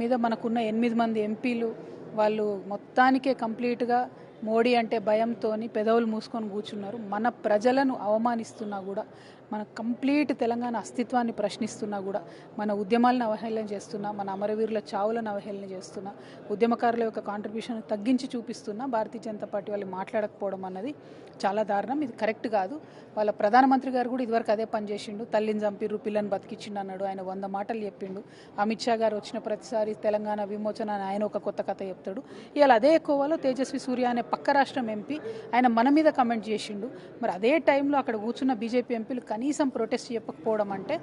మీద మనకున్న 8 మంది ఎంపీలు వాళ్ళు మొత్తానికే కంప్లీట్గా మోడీ అంటే భయంతోని పెదవులు మూసుకొని కూర్చున్నారు. మన ప్రజలను అవమానిస్తున్నా కూడా, మన కంప్లీట్ తెలంగాణ అస్తిత్వాన్ని ప్రశ్నిస్తున్నా కూడా, మన ఉద్యమాలను అవహేళన చేస్తున్నా, మన అమరవీరుల చావులను అవహేళన చేస్తున్నా, ఉద్యమకారుల యొక్క కాంట్రిబ్యూషన్ తగ్గించి చూపిస్తున్నా భారతీయ జనతా పార్టీ వాళ్ళు మాట్లాడకపోవడం అన్నది చాలా దారుణం. ఇది కరెక్ట్ కాదు. వాళ్ళ ప్రధానమంత్రి గారు కూడా ఇదివరకు అదే పని చేసిండు. తల్లిని చంపిర్రు, పిల్లని బతికించిండు అన్నాడు. ఆయన 100 మాటలు చెప్పిండు. అమిత్ షా గారు వచ్చిన ప్రతిసారి తెలంగాణ విమోచన అని ఆయన ఒక కొత్త కథ చెప్తాడు. ఇవాళ అదే కోవలో తేజస్వి సూర్య అనే పక్క రాష్ట్రం ఎంపీ ఆయన మన మీద కమెంట్ చేసిండు. మరి అదే టైంలో అక్కడ కూర్చున్న బీజేపీ ఎంపీలు కనీసం ప్రొటెస్ట్ చెప్పకపోవడం అంటే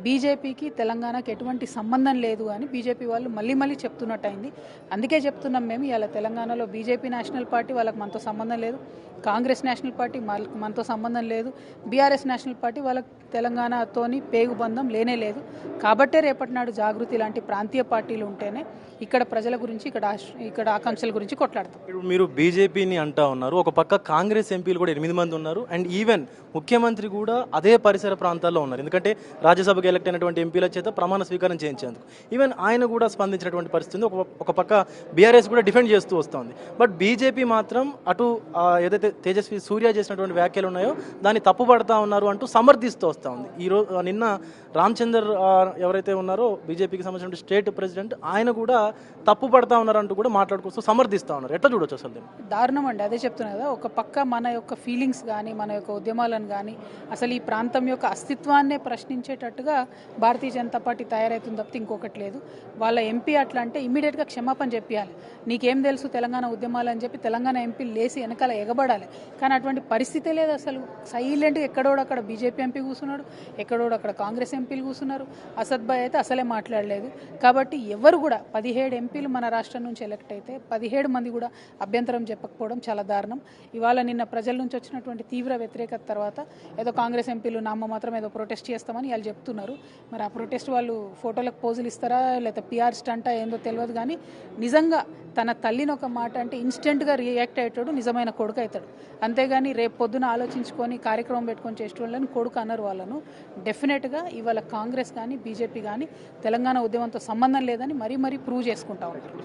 బీజేపీకి తెలంగాణకి ఎటువంటి సంబంధం లేదు అని బీజేపీ వాళ్ళు మళ్ళీ చెప్తున్నట్టు అయింది. అందుకే చెప్తున్నాం మేము, ఇవాళ తెలంగాణలో బీజేపీ నేషనల్ పార్టీ వాళ్ళకి మనతో సంబంధం లేదు, కాంగ్రెస్ నేషనల్ పార్టీ మనతో సంబంధం లేదు, బీఆర్ఎస్ నేషనల్ పార్టీ వాళ్ళకి తెలంగాణతోని పేగు బంధం లేనే లేదు. కాబట్టే రేపటి నాడు జాగృతి లాంటి ప్రాంతీయ పార్టీలు ఉంటేనే ఇక్కడ ప్రజల గురించి, ఇక్కడ ఆకాంక్షల గురించి కొట్లాడతాం. ఇప్పుడు మీరు బీజేపీని అంటా ఉన్నారు, ఒక పక్క కాంగ్రెస్ ఎంపీలు కూడా 8 మంది ఉన్నారు, అండ్ ఈవెన్ ముఖ్యమంత్రి కూడా అదే పరిసర ప్రాంతాల్లో ఉన్నారు. ఎందుకంటే రాజ్యసభకు ఎలక్ట్ అయినటువంటి ఎంపీల చేత ప్రమాణ స్వీకారం చేయించేందుకు ఈవెన్ ఆయన కూడా స్పందించినటువంటి పరిస్థితి ఉంది. ఒక పక్క బీఆర్ఎస్ కూడా డిఫెండ్ చేస్తూ వస్తుంది. బట్ బీజేపీ మాత్రం అటు ఏదైతే తేజస్వి సూర్య చేసినటువంటి వ్యాఖ్యలు ఉన్నాయో దాన్ని తప్పుపడతా ఉన్నారు అంటూ సమర్థిస్తూ వస్తూ ఉంది. ఈరోజు నిన్న రామచందర్ ఎవరైతే ఉన్నారో బీజేపీకి సంబంధించిన స్టేట్ ప్రెసిడెంట్, ఆయన కూడా తప్పు పడతా ఉన్నారంటూ కూడా మాట్లాడుకొస్తూ సమర్థిస్తూ ఉన్నారు. ఎట్లా చూడొచ్చు అసలు? దారుణం అండి. అదే చెప్తున్నా కదా, ఒక పక్క మన యొక్క ఫీలింగ్స్ కానీ, మన యొక్క ఉద్యమాలను కానీ, అసలు ఈ ప్రాంతం యొక్క అస్తిత్వాన్నే ప్రశ్నించేటట్టుగా భారతీయ జనతా పార్టీ తయారవుతుంది తప్పితే ఇంకొకటి లేదు. వాళ్ళ ఎంపీ అట్లా అంటే ఇమీడియట్గా క్షమాపణ చెప్పాలి. నీకేం తెలుసు తెలంగాణ ఉద్యమాలు అని చెప్పి తెలంగాణ ఎంపీ లేసి వెనకాల ఎగబడాలి. కానీ అటువంటి పరిస్థితే లేదు. అసలు సైలెంట్గా ఎక్కడోడు అక్కడ బీజేపీ ఎంపీ కూర్చున్నాడు, ఎక్కడోడు అక్కడ కాంగ్రెస్ ఎంపీలు కూర్చున్నారు. అసద్ భాయ్ అయితే అసలే మాట్లాడలేదు. కాబట్టి ఎవరు కూడా 17 ఎంపీలు మన రాష్ట్రం నుంచి ఎలక్ట్ అయితే 17 మంది కూడా అభ్యంతరం చెప్పకపోవడం చాలా దారుణం. ఇవాళ నిన్న ప్రజల నుంచి వచ్చినటువంటి తీవ్ర వ్యతిరేకత తర్వాత ఏదో కాంగ్రెస్ ఎంపీలు మాత్రం ఏదో ప్రొటెస్ట్ చేస్తామని వాళ్ళు చెప్తున్నారు. మరి ఆ ప్రొటెస్ట్ వాళ్ళు ఫోటోలకు పోజులు ఇస్తారా లేకపోతే పిఆర్ స్టంటా ఏందో తెలియదు. కానీ నిజంగా తన తల్లిని ఒక మాట అంటే ఇన్స్టెంట్గా రియాక్ట్ అయ్యేటాడు నిజమైన కొడుకు అవుతాడు. అంతేగాని రేపు పొద్దున ఆలోచించుకొని కార్యక్రమం పెట్టుకొని చేసేటోళ్ళని కొడుకు అన్నారు వాళ్ళను. డెఫినెట్గా ఇవాళ కాంగ్రెస్ కానీ బీజేపీ కానీ తెలంగాణ ఉద్యమంతో సంబంధం లేదని మరీ ప్రూవ్ చేసుకుంటా ఉంటారు.